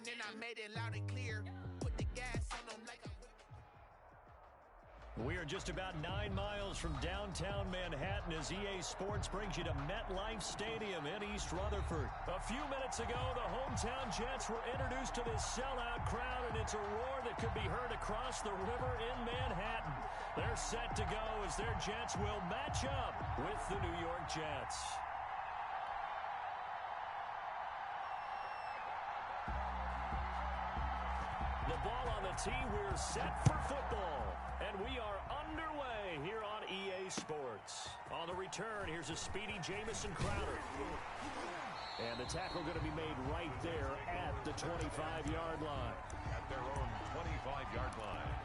And then I made it loud and clear. Put the gas on them like I... We are just about 9 miles from downtown Manhattan as EA Sports brings you to MetLife Stadium in East Rutherford. A few minutes ago, the hometown Jets were introduced to this sellout crowd, and it's a roar that could be heard across the river in Manhattan. They're set to go as their Jets will match up with the New York Jets. The ball on the tee, we're set for football. And we are underway here on EA Sports. On the return, here's a speedy Jamison Crowder. And the tackle going to be made right there at the 25-yard line. At their own 25-yard line.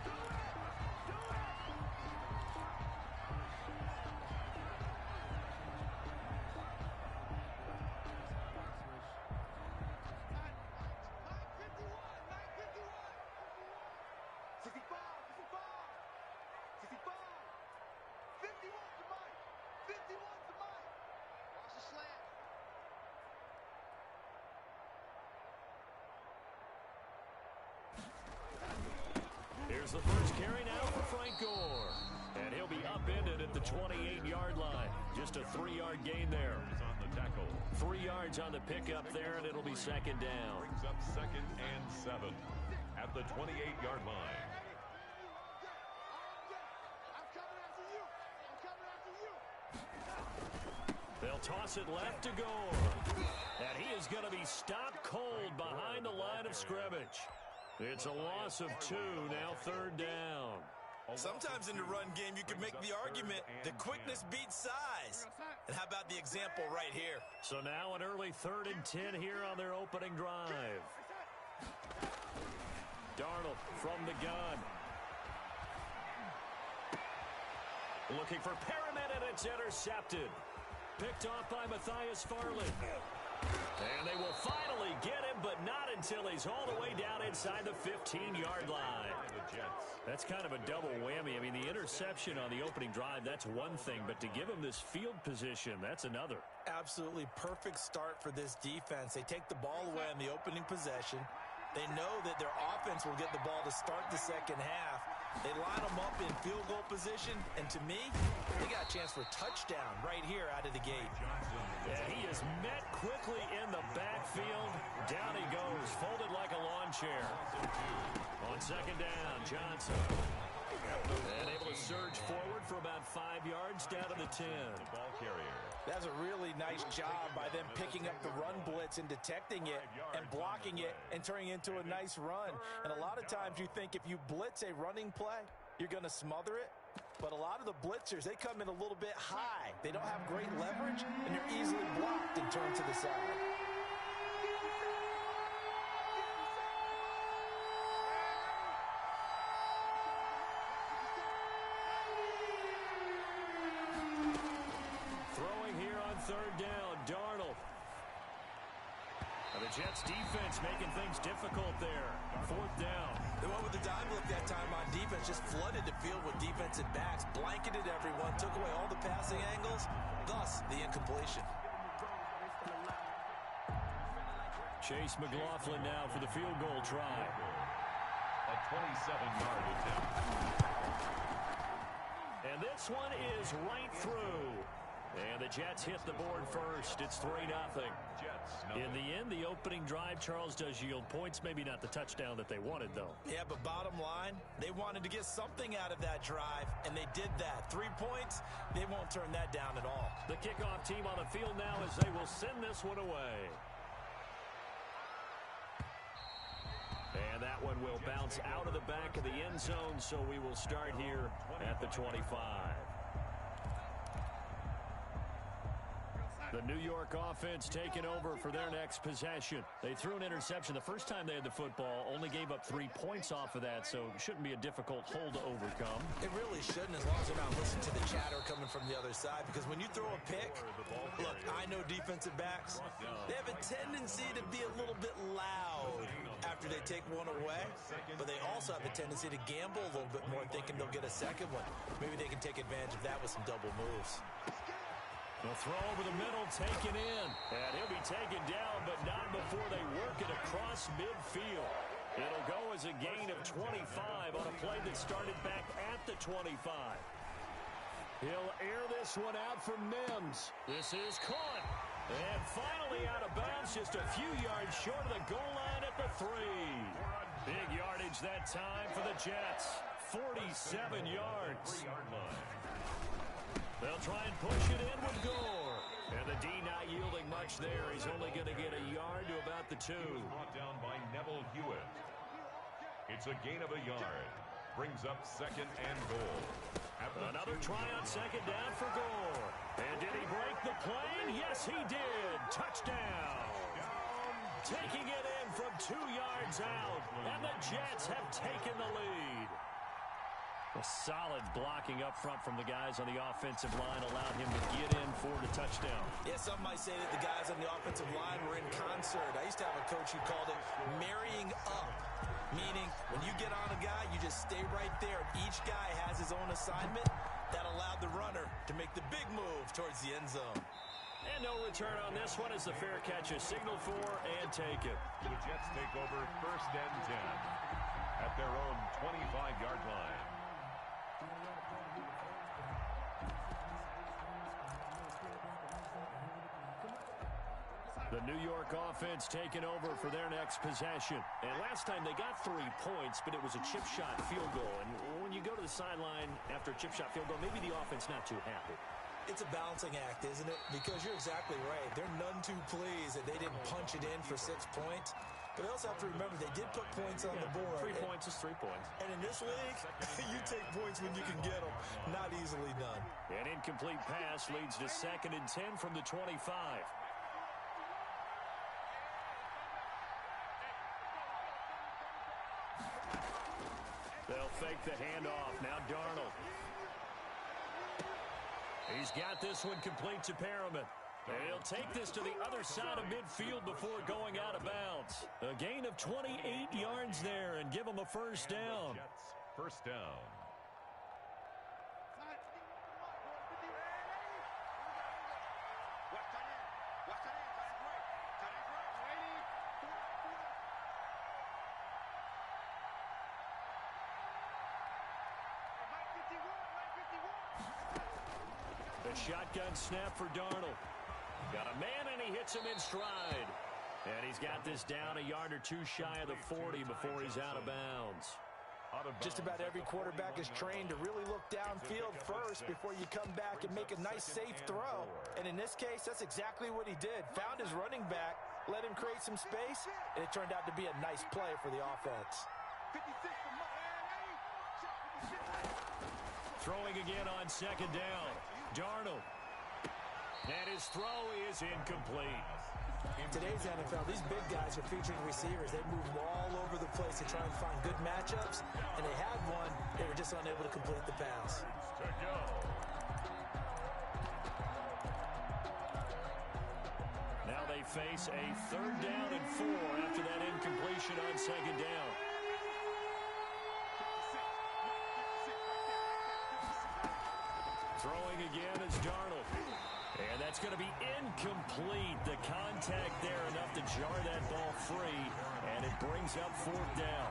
Here's the first carry now for Frank Gore. And he'll be upended at the 28-yard line. Just a 3-yard gain there. On the tackle. 3 yards on the pickup there, and it'll be second down. Brings up 2nd and 7 at the 28-yard line. They'll toss it left to Gore. And he is going to be stopped cold behind the line of scrimmage. It's a loss of 2, now 3rd down. Sometimes in the run game, you can make the argument that quickness beats size. And how about the example right here? So now an early 3rd and 10 here on their opening drive. Darnold from the gun. Looking for Perriman, and it's intercepted. Picked off by Matthias Farley. And they will finally get him, but not until he's all the way down inside the 15-yard line. That's kind of a double whammy. I mean, the interception on the opening drive, that's one thing, but to give him this field position, that's another. Absolutely perfect start for this defense. They take the ball away on the opening possession. They know that their offense will get the ball to start the second half. They line them up in field goal position, and to me, they got a chance for a touchdown right here out of the gate. Yeah, he is met quickly in the backfield. Down he goes, folded like a lawn chair. On second down, Johnson. And able to surge forward for about 5 yards down to the 10. The ball carrier. That's a really nice job by them picking up the run blitz and detecting it and blocking it and turning it into a nice run. And a lot of times you think if you blitz a running play, you're going to smother it. But a lot of the blitzers, they come in a little bit high. They don't have great leverage, and they're easily blocked and turned to the side. Third down, Darnold. And the Jets defense making things difficult there. 4th down. They went with the dive look that time on defense, just flooded the field with defensive backs, blanketed everyone, took away all the passing angles, thus the incompletion. Chase McLaughlin now for the field goal try. A 27-yard attempt. And this one is right through. And the Jets hit the board first. It's 3-0. Jets. In the end, the opening drive, Charles, does yield points. Maybe not the touchdown that they wanted, though. Yeah, but bottom line, they wanted to get something out of that drive, and they did that. 3 points, they won't turn that down at all. The kickoff team on the field now as they will send this one away. And that one will bounce out of the back of the end zone, so we will start here at the 25. The New York offense taking over for their next possession. They threw an interception the first time they had the football, only gave up 3 points off of that, so it shouldn't be a difficult hole to overcome. It really shouldn't, as long as they're not listening to the chatter coming from the other side, because when you throw a pick, look, I know defensive backs, they have a tendency to be a little bit loud after they take one away, but they also have a tendency to gamble a little bit more, thinking they'll get a second one. Maybe they can take advantage of that with some double moves. The throw over the middle, taken in. And he'll be taken down, but not before they work it across midfield. It'll go as a gain of 25 on a play that started back at the 25. He'll air this one out for Mims. This is caught. And finally out of bounds, just a few yards short of the goal line at the 3. Big yardage that time for the Jets. 47 yards. They'll try and push it in with Gore. And the D not yielding much there. He's only going to get a yard to about the 2. Brought down by Neville Hewitt. It's a gain of a yard. Brings up second and goal. Another try on second down for Gore. And did he break the plane? Yes, he did. Touchdown. Taking it in from 2 yards out. And the Jets have taken the lead. A solid blocking up front from the guys on the offensive line allowed him to get in for the touchdown. Yeah, some might say that the guys on the offensive line were in concert. I used to have a coach who called it marrying up, meaning when you get on a guy, you just stay right there. Each guy has his own assignment. That allowed the runner to make the big move towards the end zone. And no return on this one as the fair catch is signaled for and taken. The Jets take over first and 10 at their own 25-yard line. The New York offense taking over for their next possession. And last time they got 3 points, but it was a chip shot field goal. And when you go to the sideline after a chip shot field goal, maybe the offense not too happy. It's a balancing act, isn't it? Because you're exactly right. They're none too pleased that they didn't punch it in for 6 points. But they also have to remember they did put points on the board. 3 points is 3 points. And in this league, you take points when you can get them. Not easily done. An incomplete pass leads to second and 10 from the 25. They'll fake the handoff. Now Darnold. He's got this one complete to Perriman. And he'll take this to the other side of midfield before going out of bounds. A gain of 28 yards there and give him a first down. Jets, first down. Shotgun snap for Darnold. Got a man and he hits him in stride. And he's got this down a yard or 2 shy of the 40 before he's out of bounds. Just about every quarterback is trained to really look downfield first before you come back and make a nice safe throw. And in this case, that's exactly what he did. Found his running back, let him create some space, and it turned out to be a nice play for the offense. Throwing again on second down. Darnold. And his throw is incomplete. In today's NFL, these big guys are featuring receivers. They move all over the place to try and find good matchups, and they had one. They were just unable to complete the pass. Now they face a 3rd down and 4 after that incompletion on second down. Throwing again is Darnold. And that's going to be incomplete. The contact there enough to jar that ball free. And it brings up 4th down.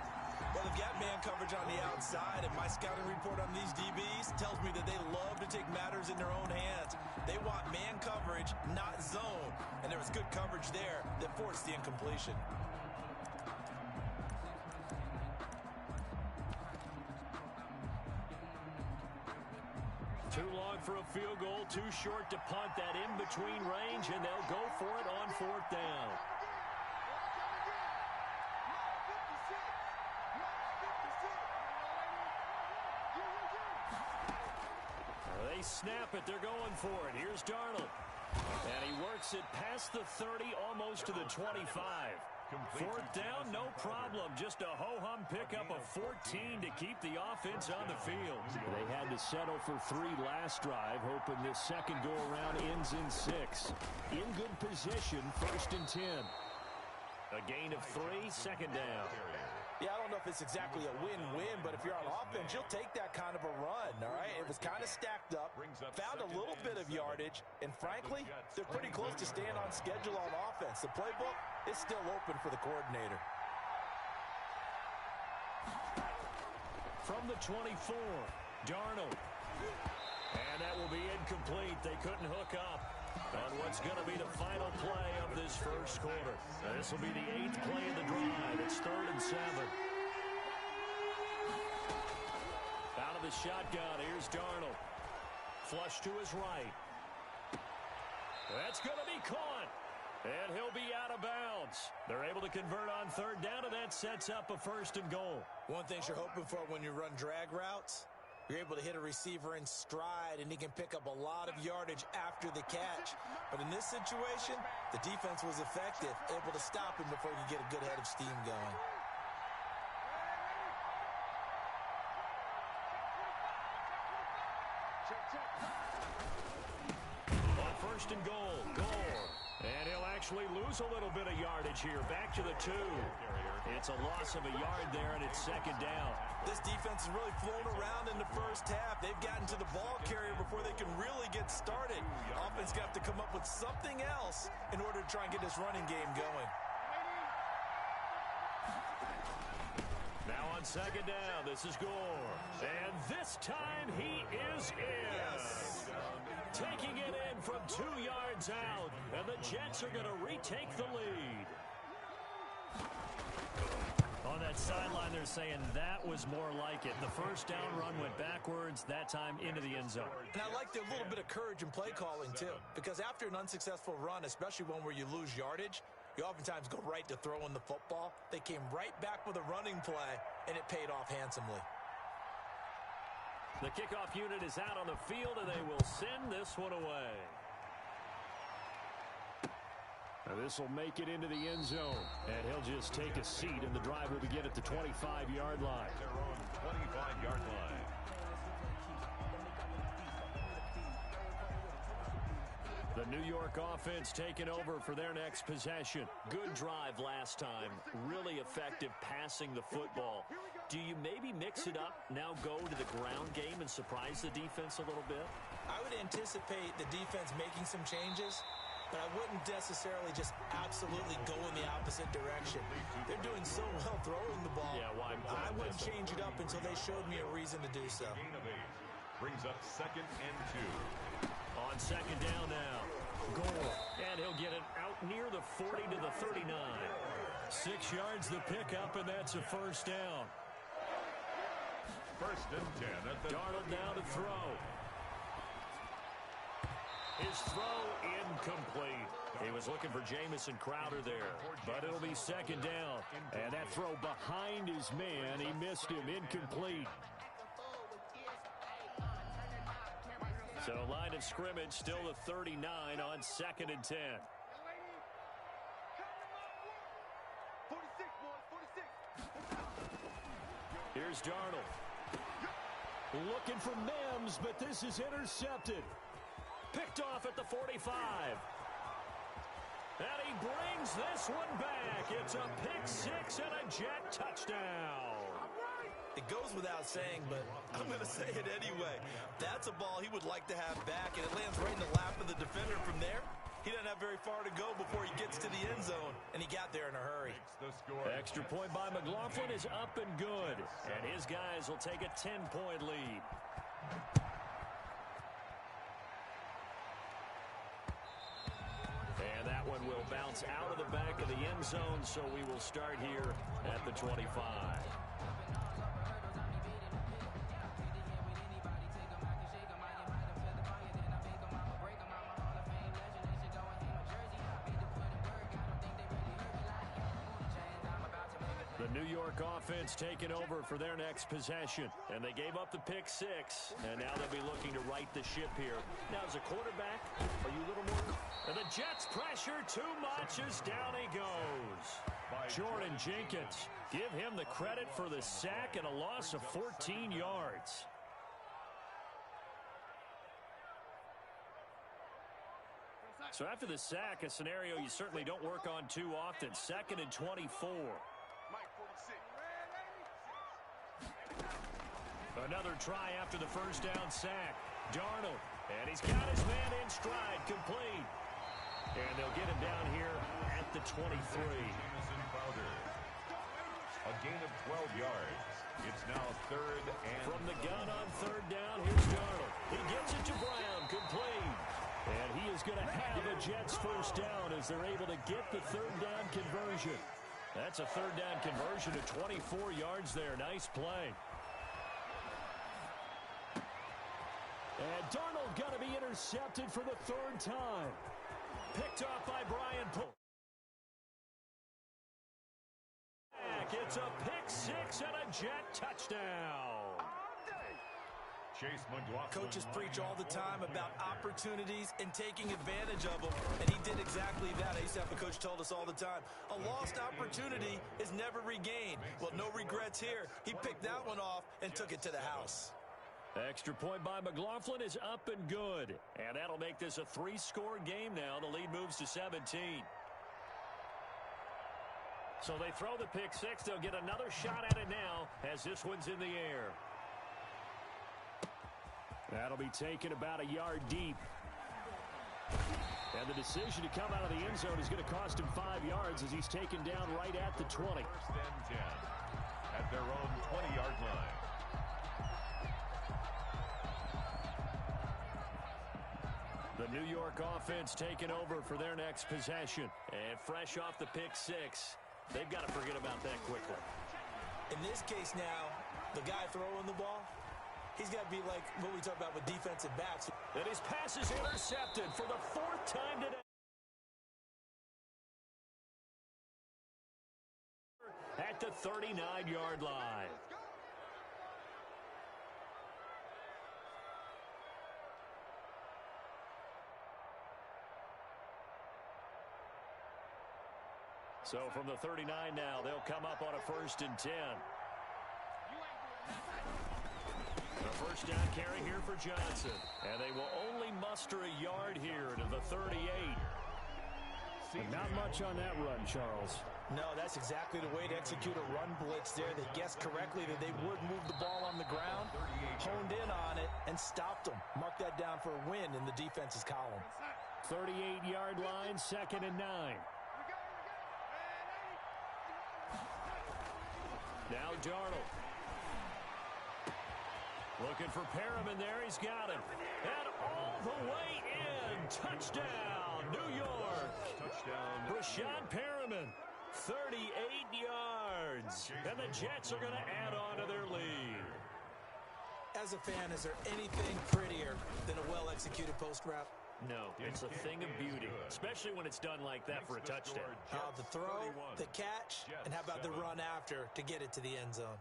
Well, they've got man coverage on the outside, and my scouting report on these DBs tells me that they love to take matters in their own hands. They want man coverage, not zone. And there was good coverage there that forced the incompletion. Too long for a field goal, too short to punt that in between range, and they'll go for it on 4th down. They snap it, they're going for it. Here's Darnold. And he works it past the 30, almost to the 25. 4th down, no problem. Just a ho-hum pickup of 14 to keep the offense on the field. They had to settle for 3 last drive, hoping this second go-around ends in 6. In good position, 1st and 10. A gain of 3, second down. Yeah, I don't know if it's exactly a win-win, but if you're on offense, you'll take that kind of a run, all right? It was kind of stacked up, found a little bit of yardage, and frankly, they're pretty close to staying on schedule on offense. The playbook is still open for the coordinator. From the 24, Darnold. And that will be incomplete. They couldn't hook up on what's going to be the final play of this first quarter. This will be the 8th play of the drive. It's 3rd and 7. Out of the shotgun, here's Darnold. Flush to his right. That's going to be caught. And he'll be out of bounds. They're able to convert on 3rd down, and that sets up a 1st and goal. One thing you're hoping for when you run drag routes, you're able to hit a receiver in stride, and he can pick up a lot of yardage after the catch. But in this situation, the defense was effective, able to stop him before he could get a good head of steam going. On 1st and goal, Gore. And he'll actually lose a little bit of yardage here. Back to the 2. It's a loss of a yard there, and it's 2nd down. This defense has really flown around in the first half. They've gotten to the ball carrier before they can really get started. Offense got to come up with something else in order to try and get this running game going. Now on 2nd down, this is Gore. And this time he is in. Yes. Taking it in from 2 yards out. And the Jets are going to retake the lead. On that sideline, they're saying that was more like it. The first down run went backwards, that time into the end zone. And I like their little bit of courage in play calling, too. Because after an unsuccessful run, especially one where you lose yardage, you oftentimes go right to throwing the football. They came right back with a running play, and it paid off handsomely. The kickoff unit is out on the field, and they will send this one away. Now this will make it into the end zone, and he'll just take a seat, and the drive will begin at the 25-yard line. Their own 25-yard line. The New York offense taking over for their next possession. Good drive last time. Really effective passing the football. Do you maybe mix it up, now go to the ground game and surprise the defense a little bit? I would anticipate the defense making some changes, but I wouldn't necessarily just absolutely go in the opposite direction. They're doing so well throwing the ball. Yeah, why? I wouldn't change it up until they showed me a reason to do so. Gain of 8 brings up 2nd and 2. On 2nd down now, Gore, and he'll get it out near the 40 to the 39. 6 yards the pickup, and that's a 1st down. 1st and 10 at the Darnold now to throw. His throw incomplete. He was looking for Jamison Crowder there, but it'll be 2nd down. And that throw behind his man, he missed him, incomplete. So line of scrimmage still the 39 on 2nd and 10. Here's Darnold. Looking for Mims, but this is intercepted. Picked off at the 45. And he brings this one back. It's a pick-6 and a Jet touchdown. It goes without saying, but I'm going to say it anyway. That's a ball he would like to have back, and it lands right in the lap of the defender from there. He doesn't have very far to go before he gets to the end zone, and he got there in a hurry. Extra point by McLaughlin is up and good, and his guys will take a 10-point lead. And that one will bounce out of the back of the end zone, so we will start here at the 25. The New York offense taking over for their next possession. And they gave up the pick-6, and now they'll be looking to right the ship here. Now, as a quarterback, are you a little more... And the Jets pressure too much as down he goes. Jordan Jenkins, give him the credit for the sack and a loss of 14 yards. So after the sack, a scenario you certainly don't work on too often. 2nd and 24. Another try after the first down sack. Darnold, and he's got his man in stride, complete. And they'll get him down here at the 23. Jamison Crowder. A gain of 12 yards. It's now 3rd and... From the gun on 3rd down, here's Darnold. He gets it to Brown, complete. And he is going to have a Jets first down as they're able to get the 3rd down conversion. That's a 3rd down conversion of 24 yards there. Nice play. And Darnold going to be intercepted for the 3rd time. Picked off by Brian Poole. It's a pick 6 and a Jet touchdown. Chase McLaughlin. Coaches preach all the time about opportunities and taking advantage of them, and he did exactly that. I used to have a coach told us all the time, a lost opportunity is never regained. Well, no regrets here. He picked that one off and took it to the house. Extra point by McLaughlin is up and good. And that'll make this a 3-score game now. The lead moves to 17. So they throw the pick 6. They'll get another shot at it now as this one's in the air. That'll be taken about a yard deep. And the decision to come out of the end zone is going to cost him 5 yards as he's taken down right at the 20. 1st and 10 at their own 20-yard line. The New York offense taking over for their next possession. And fresh off the pick 6, they've got to forget about that quickly. In this case now, the guy throwing the ball, he's got to be like what we talk about with defensive backs. And his pass is intercepted for the 4th time today. At the 39-yard line. So from the 39 now, they'll come up on a 1st and 10. The first down carry here for Johnson. And they will only muster a yard here to the 38. And not much on that run, Charles. No, that's exactly the way to execute a run blitz there. They guessed correctly that they would move the ball on the ground, honed in on it, and stopped them. Mark that down for a win in the defense's column. 38-yard line, 2nd and 9. Now Darnold. Looking for Perriman there. He's got him. And all the way in. Touchdown, New York. Touchdown. Breshad Perriman, 38 yards. And the Jets are going to add on to their lead. As a fan, is there anything prettier than a well-executed post route? No, it's a thing of beauty, especially when it's done like that for a touchdown. The throw, the catch, and how about the run after to get it to the end zone?